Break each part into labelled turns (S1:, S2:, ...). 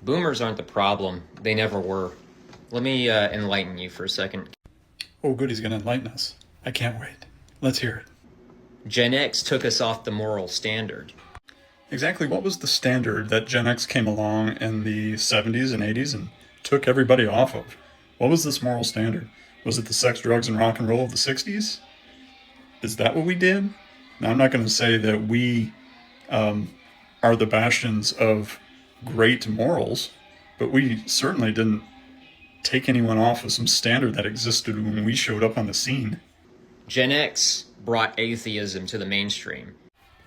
S1: Boomers aren't the problem. They never were. Let me enlighten you for a second.
S2: Oh, good, he's going to enlighten us. I can't wait. Let's hear it.
S1: Gen X took us off the moral standard.
S2: Exactly what was the standard that Gen X came along in the 70s and 80s and took everybody off of? What was this moral standard? Was it the sex, drugs, and rock and roll of the 60s? Is that what we did? Now, I'm not going to say that we are the bastions of great morals, but we certainly didn't take anyone off of some standard that existed when we showed up on the scene.
S1: Gen X brought atheism to the mainstream.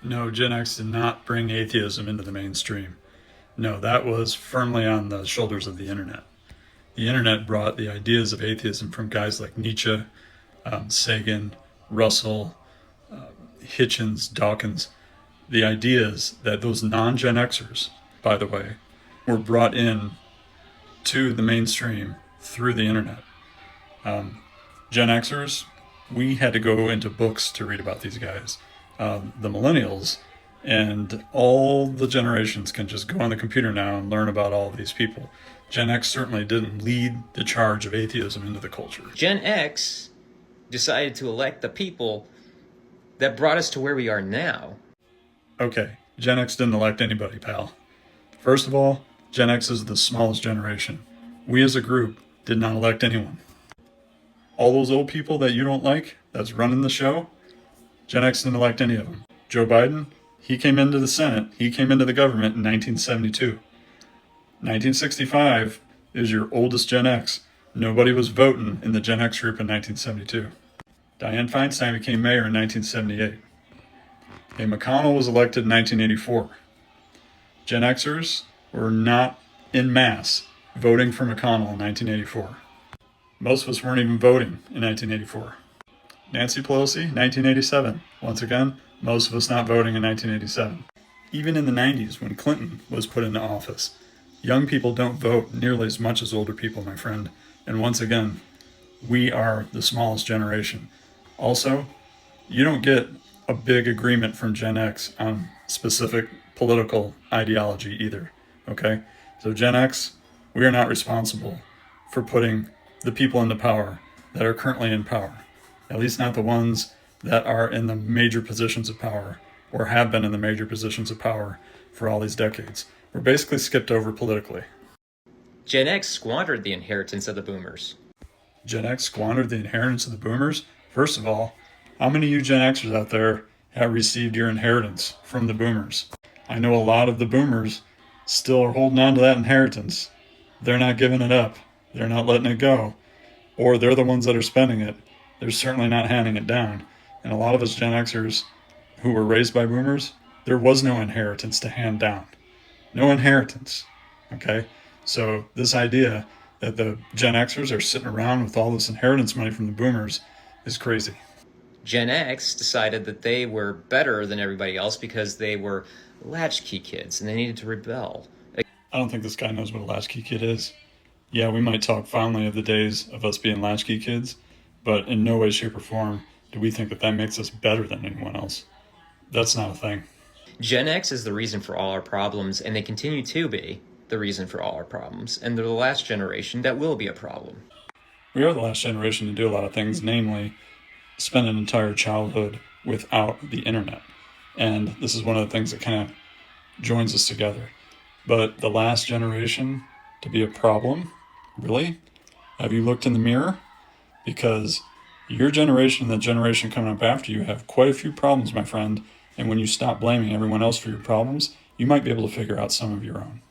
S2: No, Gen X did not bring atheism into the mainstream. No, that was firmly on the shoulders of the internet. The internet brought the ideas of atheism from guys like Nietzsche, Sagan, Russell, Hitchens, Dawkins. The ideas that those non-Gen Xers, by the way, were brought in to the mainstream through the internet. Gen Xers, we had to go into books to read about these guys. The millennials and all the generations can just go on the computer now and learn about all of these people. Gen X certainly didn't lead the charge of atheism into the culture.
S1: Gen X decided to elect the people that brought us to where we are now.
S2: Okay, Gen X didn't elect anybody, pal. First of all, Gen X is the smallest generation. We as a group did not elect anyone. All those old people that you don't like, that's running the show, Gen X didn't elect any of them. Joe Biden, he came into the Senate, he came into the government in 1972. 1965 is your oldest Gen X. Nobody was voting in the Gen X group in 1972. Dianne Feinstein became mayor in 1978. Okay, McConnell was elected in 1984. Gen Xers were not en masse voting for McConnell in 1984. Most of us weren't even voting in 1984. Nancy Pelosi, 1987. Once again, most of us not voting in 1987. Even in the 90s, when Clinton was put into office, young people don't vote nearly as much as older people, my friend. And once again, we are the smallest generation. Also, you don't get a big agreement from Gen X on specific political ideology either, okay? So Gen X, we are not responsible for putting the people into power that are currently in power. At least not the ones that are in the major positions of power or have been in the major positions of power for all these decades. We're basically skipped over politically.
S1: Gen X squandered the inheritance of the boomers.
S2: Gen X squandered the inheritance of the boomers? First of all, how many of you Gen Xers out there have received your inheritance from the boomers? I know a lot of the boomers still are holding on to that inheritance. They're not giving it up. They're not letting it go. Or they're the ones that are spending it. They're certainly not handing it down. And a lot of us Gen Xers who were raised by boomers, there was no inheritance to hand down. No inheritance. Okay? So this idea that the Gen Xers are sitting around with all this inheritance money from the boomers is crazy.
S1: Gen X decided that they were better than everybody else because they were latchkey kids and they needed to rebel.
S2: I don't think this guy knows what a latchkey kid is. Yeah, we might talk fondly of the days of us being latchkey kids, but in no way, shape, or form do we think that that makes us better than anyone else. That's not a thing.
S1: Gen X is the reason for all our problems, and they continue to be the reason for all our problems, and they're the last generation that will be a problem.
S2: We are the last generation to do a lot of things, namely spend an entire childhood without the internet. And this is one of the things that kind of joins us together. But the last generation to be a problem, really? Have you looked in the mirror? Because your generation and the generation coming up after you have quite a few problems, my friend. And when you stop blaming everyone else for your problems, you might be able to figure out some of your own.